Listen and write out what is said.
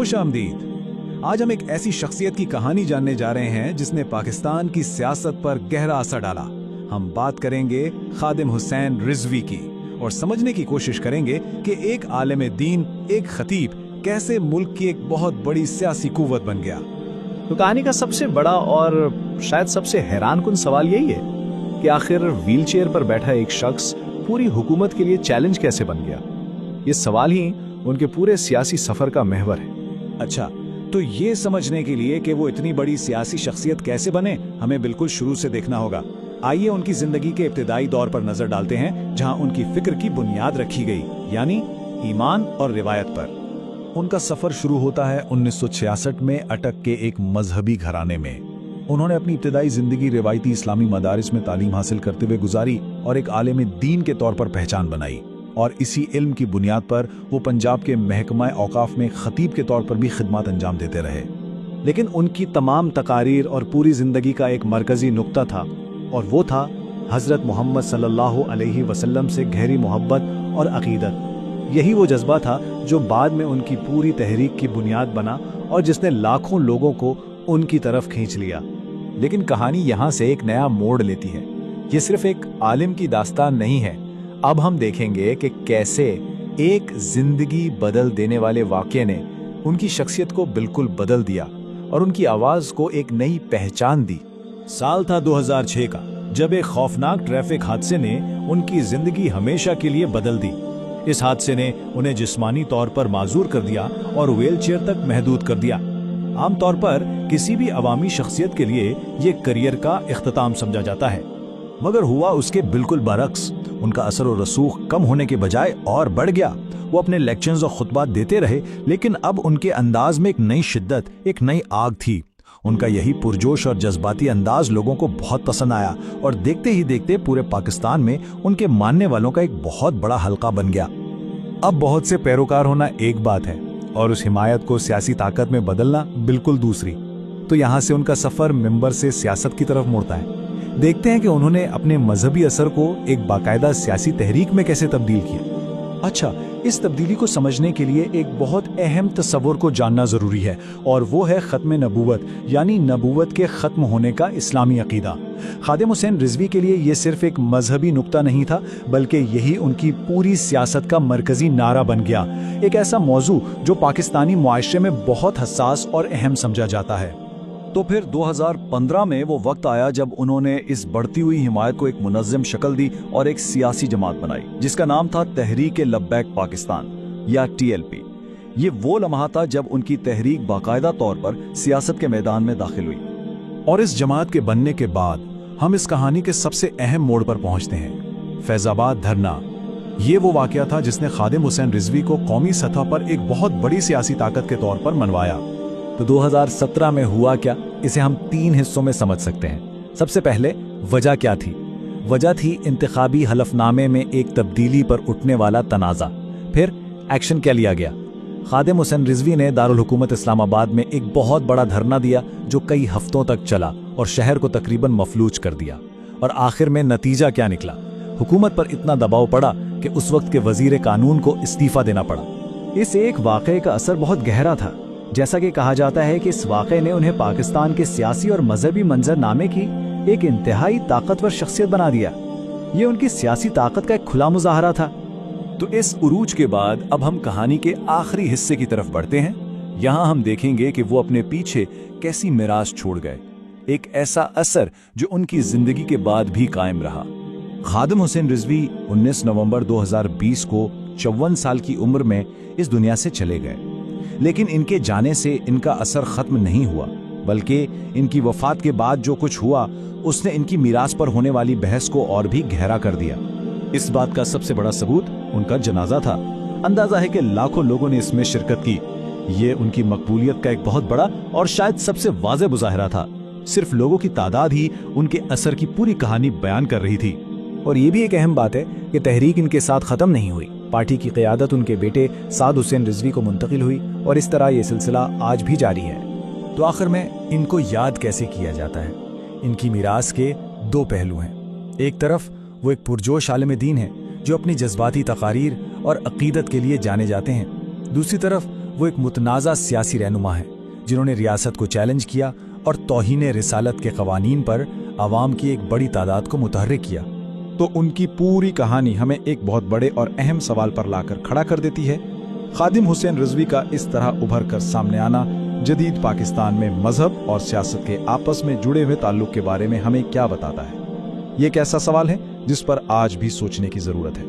खुश आमदीद। आज हम एक ऐसी शख्सियत की कहानी जानने जा रहे हैं जिसने पाकिस्तान की सियासत पर गहरा असर डाला। हम बात करेंगे खादिम हुसैन रिजवी की और समझने की कोशिश करेंगे कि एक आलिम दीन, एक खतीब कैसे मुल्क की एक बहुत बड़ी सियासी कुव्वत बन गया। तो कहानी का सबसे बड़ा और शायद सबसे हैरान कुन सवाल यही है कि आखिर व्हील चेयर पर बैठा एक शख्स पूरी हुकूमत के लिए चैलेंज कैसे बन गया। ये सवाल ही उनके पूरे सियासी सफर का महवर है। अच्छा, तो ये समझने के लिए कि वो इतनी बड़ी सियासी शख्सियत कैसे बने, हमें बिल्कुल शुरू से देखना होगा। आइए उनकी जिंदगी के इब्तिदाई दौर पर नजर डालते हैं, जहां उनकी फिक्र की बुनियाद रखी गई, यानी ईमान और रिवायत पर। उनका सफर शुरू होता है 1966 में अटक के एक मजहबी घराने में। उन्होंने अपनी इब्तिदाई जिंदगी रिवायती इस्लामी मदारिस में तालीम हासिल करते हुए गुजारी और एक आलिम दीन के तौर पर पहचान बनाई, और इसी इल्म की बुनियाद पर वो पंजाब के महकमा औकाफ में खतीब के तौर पर भी खिदमत अंजाम देते रहे। लेकिन उनकी तमाम तकारीर और पूरी जिंदगी का एक मरकजी नुक्ता था, और वो था हजरत मोहम्मद सल्लल्लाहु अलैहि वसल्लम से गहरी मोहब्बत और अकीदत। यही वो जज्बा था जो बाद में उनकी पूरी तहरीक की बुनियाद बना और जिसने लाखों लोगों को उनकी तरफ खींच लिया। लेकिन कहानी यहाँ से एक नया मोड़ लेती है। ये सिर्फ एक आलिम की दास्तान नहीं है। अब हम देखेंगे कि कैसे एक जिंदगी बदल देने वाले वाक़ये ने उनकी शख्सियत को बिल्कुल बदल दिया और उनकी आवाज को एक नई पहचान दी। साल था 2006 का, जब एक खौफनाक ट्रैफिक हादसे ने उनकी जिंदगी हमेशा के लिए बदल दी। इस हादसे ने उन्हें जिस्मानी तौर पर माजूर कर दिया और व्हीलचेयर तक महदूद कर दिया। आमतौर पर किसी भी अवामी शख्सियत के लिए ये करियर का इख्तिताम समझा जाता है, मगर हुआ उसके बिल्कुल बरक्स। उनका असर और रसूख कम होने के बजाय और बढ़ गया। वो अपने लेक्चर्स और खुतबात देते रहे, लेकिन अब उनके अंदाज में एक नई शिद्दत, एक नई आग थी। उनका यही पुरजोश और जज्बाती अंदाज लोगों को बहुत पसंद आया, और देखते ही देखते पूरे पाकिस्तान में उनके मानने वालों का एक बहुत बड़ा हल्का बन गया। अब बहुत से पैरोकार होना एक बात है और उस हिमायत को सियासी ताकत में बदलना बिल्कुल दूसरी। तो यहाँ से उनका सफर मिंबर से सियासत की तरफ मुड़ता है। देखते हैं कि उन्होंने अपने मजहबी असर को एक बाकायदा सियासी तहरीक में कैसे तब्दील किया। अच्छा, इस तब्दीली को समझने के लिए एक बहुत अहम तस्वुर को जानना जरूरी है, और वो है खत्म नबूवत, यानी नबूवत के खत्म होने का इस्लामी अकीदा। खादिम हुसैन रिजवी के लिए ये सिर्फ एक मजहबी नुक्ता नहीं था, बल्कि यही उनकी पूरी सियासत का मरकजी नारा बन गया। एक ऐसा मौजू जो पाकिस्तानी मुआशरे में बहुत हसास और अहम समझा जाता है। तो फिर 2015 में वो वक्त आया जब उन्होंने इस बढ़ती हुई हिमायत को एक मुनज़्ज़म शक्ल दी और एक सियासी जमात बनाई, जिसका नाम था तहरीक-ए-लब्बैक पाकिस्तान या TLP। ये वो लम्हा था जब उनकी तहरीक बाकायदा तौर पर सियासत के मैदान में दाखिल हुई। और इस जमात के बनने के बाद हम इस कहानी के सबसे अहम मोड़ पर पहुंचते हैं, फैजाबाद धरना। ये वो वाकया था जिसने खादिम हुसैन रिजवी को कौमी सतह पर एक बहुत बड़ी सियासी ताकत के तौर पर मनवाया। तो 2017 में हुआ क्या, इसे हम 3 हिस्सों में समझ सकते हैं। सबसे पहले वजह क्या थी? वजह थी इंतखाबी हलफनामे में एक तब्दीली पर उठने वाला तनाज़ा। फिर एक्शन क्या लिया गया? खादिम हुसैन रिजवी ने दारुल हुकूमत इस्लामाबाद में एक बहुत बड़ा धरना दिया जो कई हफ्तों तक चला और शहर को तकरीबन मफलूज कर दिया। और आखिर में नतीजा क्या निकला? हुकूमत पर इतना दबाव पड़ा कि उस वक्त के वजीर कानून को इस्तीफा देना पड़ा। इस एक वाक़े का असर बहुत गहरा था। जैसा कि कहा जाता है कि इस वाक़े ने उन्हें पाकिस्तान के सियासी और मजहबी मंजरनामे की एक इंतहाई ताकतवर शख्सियत बना दिया। ये उनकी सियासी ताकत का एक खुला मुजाहरा था। तो इस उरूज के बाद अब हम कहानी के आखिरी हिस्से की तरफ बढ़ते हैं। यहाँ हम देखेंगे कि वो अपने पीछे कैसी मिरास छोड़ गए, एक ऐसा असर जो उनकी जिंदगी के बाद भी कायम रहा। खादिम हुसैन रिजवी 19 नवंबर 2020 को 54 साल की उम्र में इस दुनिया से चले गए। लेकिन इनके जाने से इनका असर खत्म नहीं हुआ, बल्कि इनकी वफात के बाद जो कुछ हुआ उसने इनकी मीरास पर होने वाली बहस को और भी गहरा कर दिया। इस बात का सबसे बड़ा सबूत उनका जनाजा था। अंदाजा है कि लाखों लोगों ने इसमें शिरकत की। ये उनकी मकबूलियत का एक बहुत बड़ा और शायद सबसे वाज़ेह मुजाहिरा था। सिर्फ लोगों की तादाद ही उनके असर की पूरी कहानी बयान कर रही थी। और ये भी एक अहम बात है कि तहरीक इनके साथ ख़त्म नहीं हुई। पार्टी की क़यादत उनके बेटे साद हुसैन रिजवी को मुंतकिल हुई और इस तरह ये सिलसिला आज भी जारी है। तो आखिर में इनको याद कैसे किया जाता है? इनकी मीरास के 2 पहलू हैं। एक तरफ वो एक पुरजोश आलिम दीन है जो अपनी जज्बाती तकारीर और अकीदत के लिए जाने जाते हैं। दूसरी तरफ وہ ایک متنازع سیاسی رہنما ہیں جنہوں نے ریاست کو چیلنج کیا اور توہین رسالت کے قوانین پر عوام کی ایک بڑی تعداد کو متحرک کیا۔ تو ان کی پوری کہانی ہمیں ایک بہت بڑے اور اہم سوال پر لا کر کھڑا کر دیتی ہے۔ خادم حسین رضوی کا اس طرح ابھر کر سامنے آنا جدید پاکستان میں مذہب اور سیاست کے آپس میں جڑے ہوئے تعلق کے بارے میں ہمیں کیا بتاتا ہے؟ یہ ایک ایسا سوال ہے جس پر آج بھی سوچنے کی ضرورت ہے۔